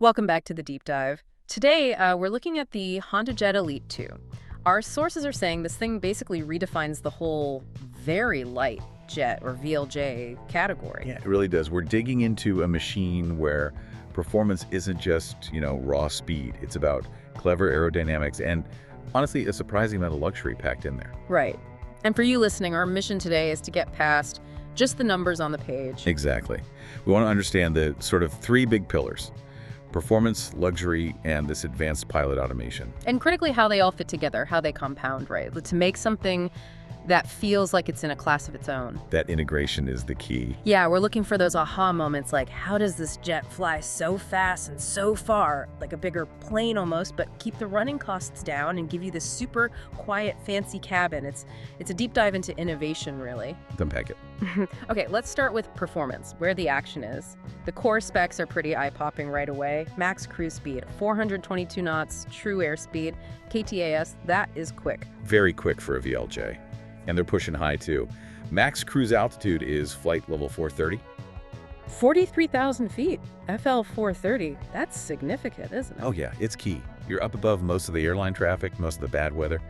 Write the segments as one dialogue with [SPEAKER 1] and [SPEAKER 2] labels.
[SPEAKER 1] Welcome back to the deep dive. Today, we're looking at the HondaJet Elite II. Our sources are saying this thing basically redefines the whole very light jet or VLJ category.
[SPEAKER 2] Yeah, it really does. We're digging into a machine where performance isn't just, raw speed. It's about clever aerodynamics and, honestly, a surprising amount of luxury packed in there.
[SPEAKER 1] Right. And for you listening, our mission today is to get past just the numbers on the page.
[SPEAKER 2] Exactly. We want to understand the sort of three big pillars: performance, luxury, and this advanced pilot automation.
[SPEAKER 1] And critically, how they all fit together, how they compound, right? To make something that feels like it's in a class of its own.
[SPEAKER 2] That integration is the key.
[SPEAKER 1] Yeah, we're looking for those aha moments, like how does this jet fly so fast and so far, like a bigger plane almost, but keep the running costs down and give you this super quiet, fancy cabin. It's a deep dive into innovation, really.
[SPEAKER 2] Let's unpack it.
[SPEAKER 1] Okay, let's start with performance, where the action is. The core specs are pretty eye-popping right away. Max cruise speed, 422 knots, true airspeed, KTAS, that is quick.
[SPEAKER 2] Very quick for a VLJ. And they're pushing high, too. Max cruise altitude is flight level 430.
[SPEAKER 1] 43,000 feet, FL 430. That's significant, isn't it?
[SPEAKER 2] Oh, yeah, it's key. You're up above most of the airline traffic, most of the bad weather.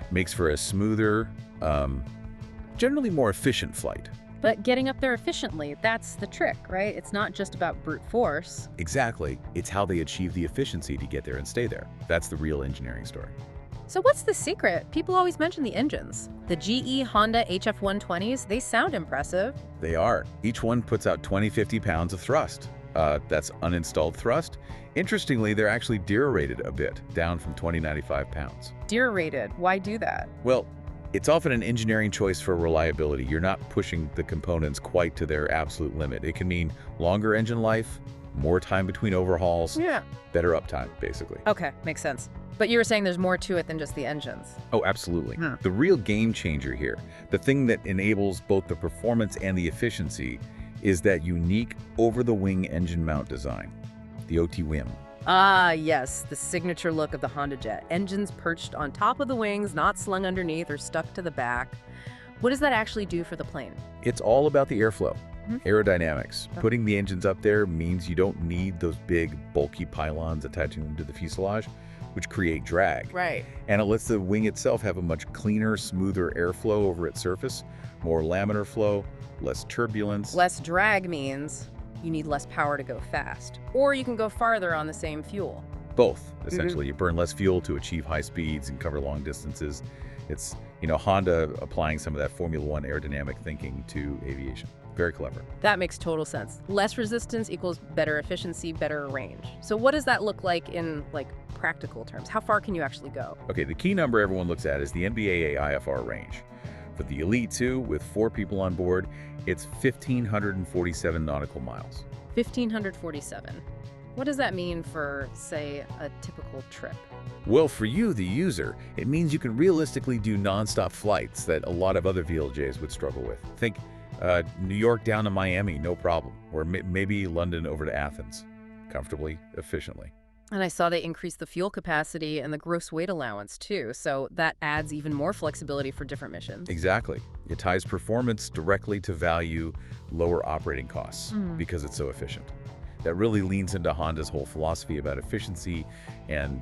[SPEAKER 2] Makes for a smoother, generally more efficient flight.
[SPEAKER 1] But getting up there efficiently, that's the trick, right? It's not just about brute force.
[SPEAKER 2] Exactly. It's how they achieve the efficiency to get there and stay there. That's the real engineering story.
[SPEAKER 1] So what's the secret? People always mention the engines. The GE Honda HF120s, they sound impressive.
[SPEAKER 2] They are. Each one puts out 20-50 pounds of thrust. That's uninstalled thrust. Interestingly, they're actually deer-rated a bit, down from 20-95 pounds.
[SPEAKER 1] Deer-rated, why do that?
[SPEAKER 2] Well, it's often an engineering choice for reliability. You're not pushing the components quite to their absolute limit. It can mean longer engine life, more time between overhauls, better uptime, basically.
[SPEAKER 1] Okay, makes sense. But you were saying there's more to it than just the engines.
[SPEAKER 2] Oh, absolutely. The real game changer here, the thing that enables both the performance and the efficiency, is that unique over-the-wing engine mount design, the OT-WIM.
[SPEAKER 1] Ah, yes, the signature look of the HondaJet. Engines perched on top of the wings, not slung underneath or stuck to the back. What does that actually do for the plane?
[SPEAKER 2] It's all about the airflow, aerodynamics. Putting the engines up there means you don't need those big, bulky pylons attaching them to the fuselage, which create drag.
[SPEAKER 1] Right.
[SPEAKER 2] And it lets the wing itself have a much cleaner, smoother airflow over its surface, more laminar flow, less turbulence.
[SPEAKER 1] Less drag means you need less power to go fast. Or you can go farther on the same fuel.
[SPEAKER 2] Both, essentially. You burn less fuel to achieve high speeds and cover long distances. It's, Honda applying some of that Formula One aerodynamic thinking to aviation. Very clever.
[SPEAKER 1] That makes total sense. Less resistance equals better efficiency, better range. So what does that look like in, practical terms? How far can you actually go?
[SPEAKER 2] Okay, the key number everyone looks at is the NBAA IFR range. For the Elite II, with 4 people on board, it's 1,547 nautical miles.
[SPEAKER 1] 1,547. What does that mean for, say, a typical trip?
[SPEAKER 2] Well, for you, the user, it means you can realistically do nonstop flights that a lot of other VLJs would struggle with. Think New York down to Miami, no problem. Or maybe London over to Athens, comfortably, efficiently.
[SPEAKER 1] And I saw they increased the fuel capacity and the gross weight allowance, too. So that adds even more flexibility for different missions.
[SPEAKER 2] Exactly. It ties performance directly to value, lower operating costs, because it's so efficient. That really leans into Honda's whole philosophy about efficiency and,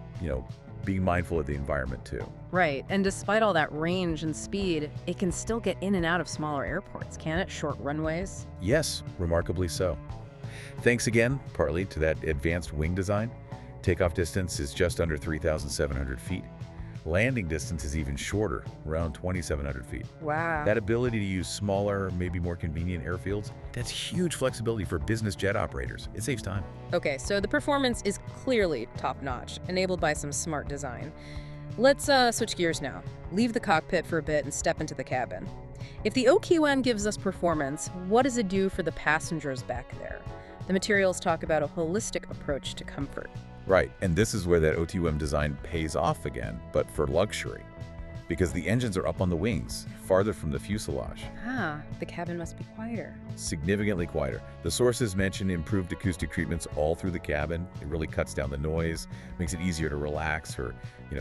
[SPEAKER 2] being mindful of the environment, too.
[SPEAKER 1] Right. And despite all that range and speed, it can still get in and out of smaller airports, can it? Short runways?
[SPEAKER 2] Yes, remarkably so. Thanks again, partly to that advanced wing design. Takeoff distance is just under 3,700 feet. Landing distance is even shorter, around 2,700 feet.
[SPEAKER 1] Wow.
[SPEAKER 2] That ability to use smaller, maybe more convenient airfields, that's huge flexibility for business jet operators. It saves time.
[SPEAKER 1] Okay, so the performance is clearly top-notch, enabled by some smart design. Let's switch gears now. Leave the cockpit for a bit and step into the cabin. If the OQN gives us performance, what does it do for the passengers back there? The materials talk about a holistic approach to comfort.
[SPEAKER 2] Right, and this is where that OTWM design pays off again, but for luxury. because the engines are up on the wings, farther from the fuselage.
[SPEAKER 1] Ah, the cabin must be quieter.
[SPEAKER 2] Significantly quieter. The sources mention improved acoustic treatments all through the cabin. It really cuts down the noise, makes it easier to relax or,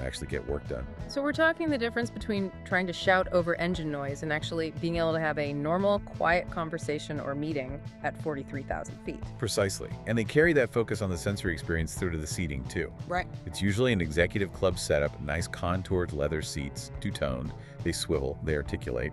[SPEAKER 2] actually get work done.
[SPEAKER 1] So we're talking the difference between trying to shout over engine noise and actually being able to have a normal, quiet conversation or meeting at 43,000 feet.
[SPEAKER 2] Precisely. And they carry that focus on the sensory experience through to the seating, too.
[SPEAKER 1] Right.
[SPEAKER 2] It's usually an executive club setup, nice contoured leather seats, two-toned. They swivel, they articulate,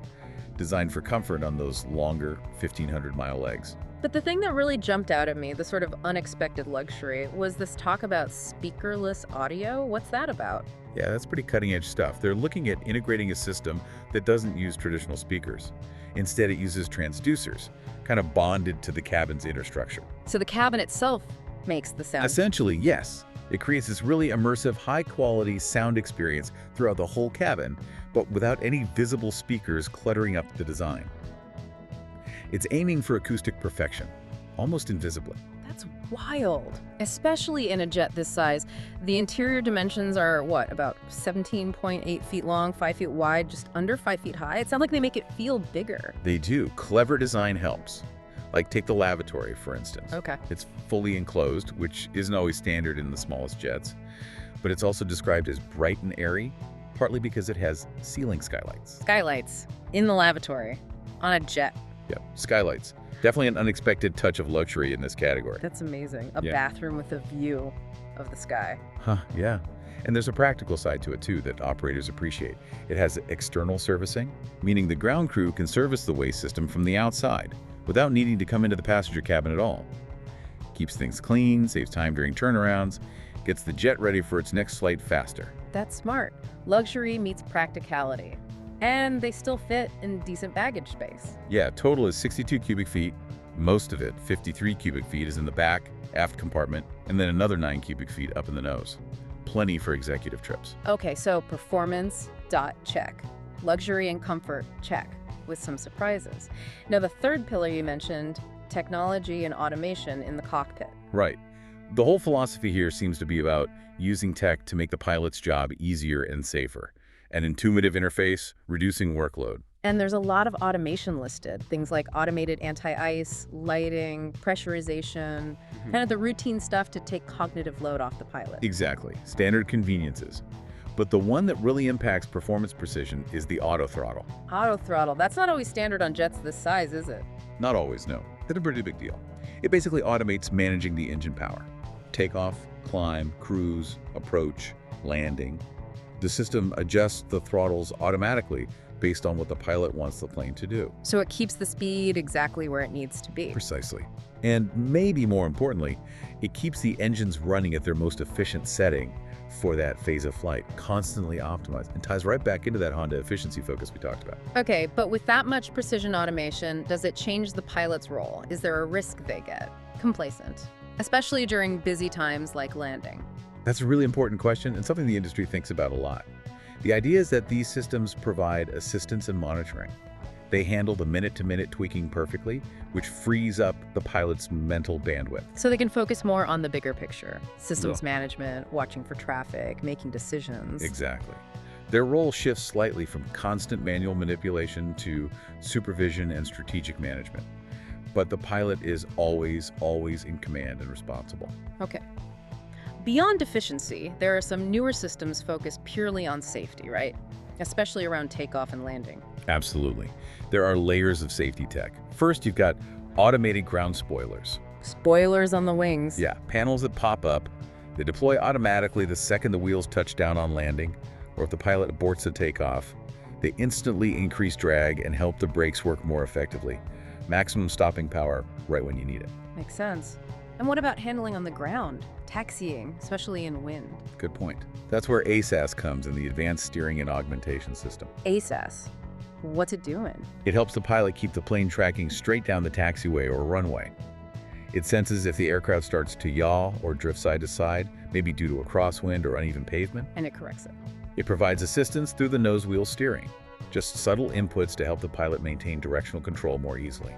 [SPEAKER 2] designed for comfort on those longer 1,500-mile legs.
[SPEAKER 1] But the thing that really jumped out at me, the sort of unexpected luxury, was this talk about speakerless audio. What's that about?
[SPEAKER 2] Yeah, that's pretty cutting-edge stuff. They're looking at integrating a system that doesn't use traditional speakers. Instead, it uses transducers, kind of bonded to the cabin's inner structure.
[SPEAKER 1] So the cabin itself makes the sound.
[SPEAKER 2] Essentially, yes. It creates this really immersive, high-quality sound experience throughout the whole cabin, but without any visible speakers cluttering up the design. It's aiming for acoustic perfection, almost invisibly.
[SPEAKER 1] That's wild. Especially in a jet this size. The interior dimensions are, what, about 17.8 feet long, 5 feet wide, just under 5 feet high? It sounds like they make it feel bigger.
[SPEAKER 2] They do. Clever design helps. Like take the lavatory, for instance.
[SPEAKER 1] Okay.
[SPEAKER 2] It's fully enclosed, which isn't always standard in the smallest jets, but it's also described as bright and airy, partly because it has ceiling skylights.
[SPEAKER 1] Skylights in the lavatory on a jet.
[SPEAKER 2] Yep, skylights. Definitely an unexpected touch of luxury in this category.
[SPEAKER 1] That's amazing. A
[SPEAKER 2] Yeah.
[SPEAKER 1] bathroom with a view of the sky.
[SPEAKER 2] Huh, yeah. And there's a practical side to it, too, that operators appreciate. It has external servicing, meaning the ground crew can service the waste system from the outside without needing to come into the passenger cabin at all. Keeps things clean, saves time during turnarounds, gets the jet ready for its next flight faster.
[SPEAKER 1] That's smart. Luxury meets practicality. And they still fit in decent baggage space.
[SPEAKER 2] Yeah, total is 62 cubic feet. Most of it, 53 cubic feet, is in the back, aft compartment, and then another 9 cubic feet up in the nose. Plenty for executive trips.
[SPEAKER 1] Okay, so performance, check. Luxury and comfort, check, with some surprises. Now, the third pillar you mentioned, technology and automation in the cockpit.
[SPEAKER 2] Right. The whole philosophy here seems to be about using tech to make the pilot's job easier and safer. An intuitive interface, reducing workload.
[SPEAKER 1] And there's a lot of automation listed, things like automated anti-ice, lighting, pressurization, kind of the routine stuff to take cognitive load off the pilot.
[SPEAKER 2] Exactly. Standard conveniences. But the one that really impacts performance precision is the auto throttle.
[SPEAKER 1] Auto throttle, that's not always standard on jets this size, is it?
[SPEAKER 2] Not always, no. It's a pretty big deal. It basically automates managing the engine power. Takeoff, climb, cruise, approach, landing. The system adjusts the throttles automatically based on what the pilot wants the plane to do.
[SPEAKER 1] So it keeps the speed exactly where it needs to be.
[SPEAKER 2] Precisely. And maybe more importantly, it keeps the engines running at their most efficient setting for that phase of flight, constantly optimized, and ties right back into that Honda efficiency focus we talked about.
[SPEAKER 1] Okay, but with that much precision automation, does it change the pilot's role? Is there a risk they get complacent, especially during busy times like landing?
[SPEAKER 2] That's a really important question and something the industry thinks about a lot. The idea is that these systems provide assistance and monitoring. They handle the minute-to-minute tweaking perfectly, which frees up the pilot's mental bandwidth.
[SPEAKER 1] So they can focus more on the bigger picture, systems management, watching for traffic, making decisions.
[SPEAKER 2] Exactly. Their role shifts slightly from constant manual manipulation to supervision and strategic management. But the pilot is always in command and responsible.
[SPEAKER 1] Okay. Beyond efficiency, there are some newer systems focused purely on safety, right? Especially around takeoff and landing.
[SPEAKER 2] Absolutely. There are layers of safety tech. First, you've got automated ground spoilers.
[SPEAKER 1] Spoilers on the wings.
[SPEAKER 2] Yeah, panels that pop up. They deploy automatically the second the wheels touch down on landing, or if the pilot aborts the takeoff. They instantly increase drag and help the brakes work more effectively. Maximum stopping power right when you need it.
[SPEAKER 1] Makes sense. And what about handling on the ground? Taxiing, especially in wind.
[SPEAKER 2] Good point. That's where ASAS comes in, the Advanced Steering and Augmentation System.
[SPEAKER 1] ASAS. What's it doing?
[SPEAKER 2] It helps the pilot keep the plane tracking straight down the taxiway or runway. It senses if the aircraft starts to yaw or drift side to side, maybe due to a crosswind or uneven pavement.
[SPEAKER 1] And it corrects it.
[SPEAKER 2] It provides assistance through the nose wheel steering. Just subtle inputs to help the pilot maintain directional control more easily.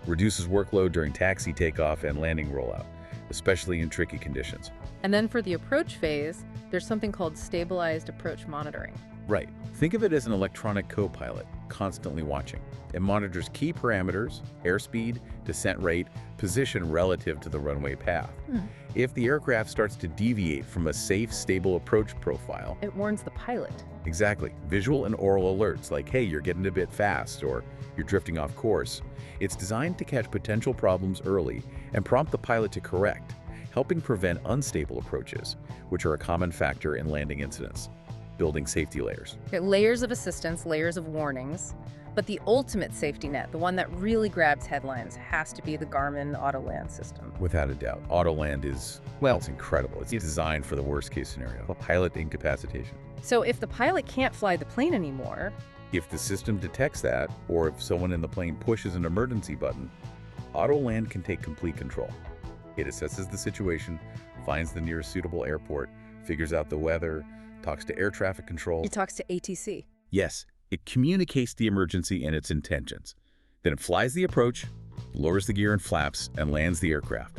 [SPEAKER 2] Reduces workload during taxi, takeoff, and landing rollout, especially in tricky conditions.
[SPEAKER 1] And then for the approach phase, there's something called stabilized approach monitoring.
[SPEAKER 2] Right. Think of it as an electronic co-pilot, constantly watching. It monitors key parameters, airspeed, descent rate, position relative to the runway path. If the aircraft starts to deviate from a safe, stable approach profile,
[SPEAKER 1] It warns the pilot.
[SPEAKER 2] exactly, visual and oral alerts like, hey, you're getting a bit fast, or you're drifting off course. It's designed to catch potential problems early and prompt the pilot to correct, helping prevent unstable approaches, which are a common factor in landing incidents. Building safety layers.
[SPEAKER 1] Okay, layers of assistance, layers of warnings. But the ultimate safety net, the one that really grabs headlines, has to be the Garmin Autoland system.
[SPEAKER 2] Without a doubt, Autoland is, well, it's incredible. It's designed for the worst case scenario, a pilot incapacitation.
[SPEAKER 1] So if the pilot can't fly the plane anymore,
[SPEAKER 2] If the system detects that, or if someone in the plane pushes an emergency button, Autoland can take complete control. It assesses the situation, finds the nearest suitable airport, figures out the weather, talks to air traffic control.
[SPEAKER 1] it talks to ATC.
[SPEAKER 2] Yes, it communicates the emergency and its intentions. Then it flies the approach, lowers the gear and flaps, and lands the aircraft.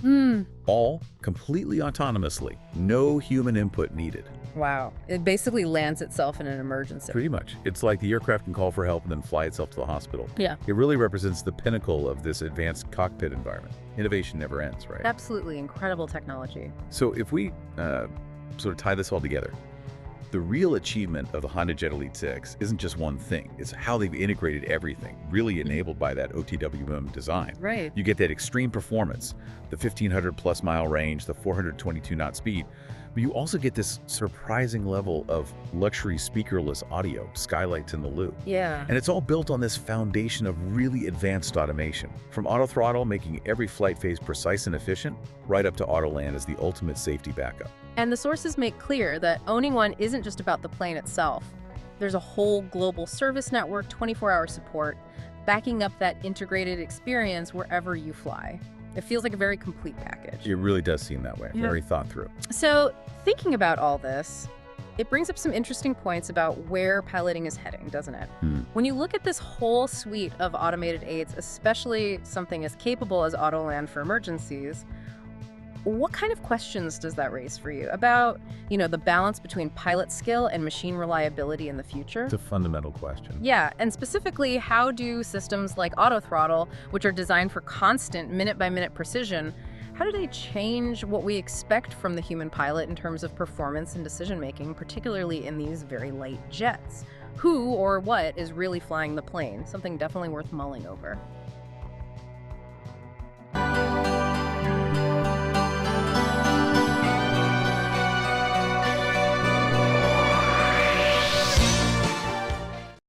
[SPEAKER 2] All completely autonomously. No human input needed.
[SPEAKER 1] Wow. It basically lands itself in an emergency.
[SPEAKER 2] Pretty much. It's like the aircraft can call for help and then fly itself to the hospital.
[SPEAKER 1] Yeah.
[SPEAKER 2] It really represents the pinnacle of this advanced cockpit environment. Innovation never ends, right?
[SPEAKER 1] Absolutely incredible technology.
[SPEAKER 2] So if we sort of tie this all together, the real achievement of the HondaJet Elite II isn't just one thing. It's how they've integrated everything, really enabled by that OTWM design.
[SPEAKER 1] Right.
[SPEAKER 2] You get that extreme performance, the 1,500 plus mile range, the 422 knot speed, but you also get this surprising level of luxury speakerless audio, skylights in the loop.
[SPEAKER 1] Yeah.
[SPEAKER 2] And it's all built on this foundation of really advanced automation. From auto throttle, making every flight phase precise and efficient, right up to Autoland as the ultimate safety backup.
[SPEAKER 1] And the sources make clear that owning one isn't just about the plane itself. There's a whole global service network, 24-hour support, backing up that integrated experience wherever you fly. It feels like a very complete package.
[SPEAKER 2] It really does seem that way,
[SPEAKER 1] Yeah.
[SPEAKER 2] very thought through.
[SPEAKER 1] So, thinking about all this, it brings up some interesting points about where piloting is heading, doesn't it? When you look at this whole suite of automated aids, especially something as capable as Autoland for emergencies, what kind of questions does that raise for you about, the balance between pilot skill and machine reliability in the future?
[SPEAKER 2] It's a fundamental question.
[SPEAKER 1] Yeah, and specifically, how do systems like auto throttle, which are designed for constant minute-by-minute precision, how do they change what we expect from the human pilot in terms of performance and decision-making, particularly in these very light jets? Who or what is really flying the plane? Something definitely worth mulling over.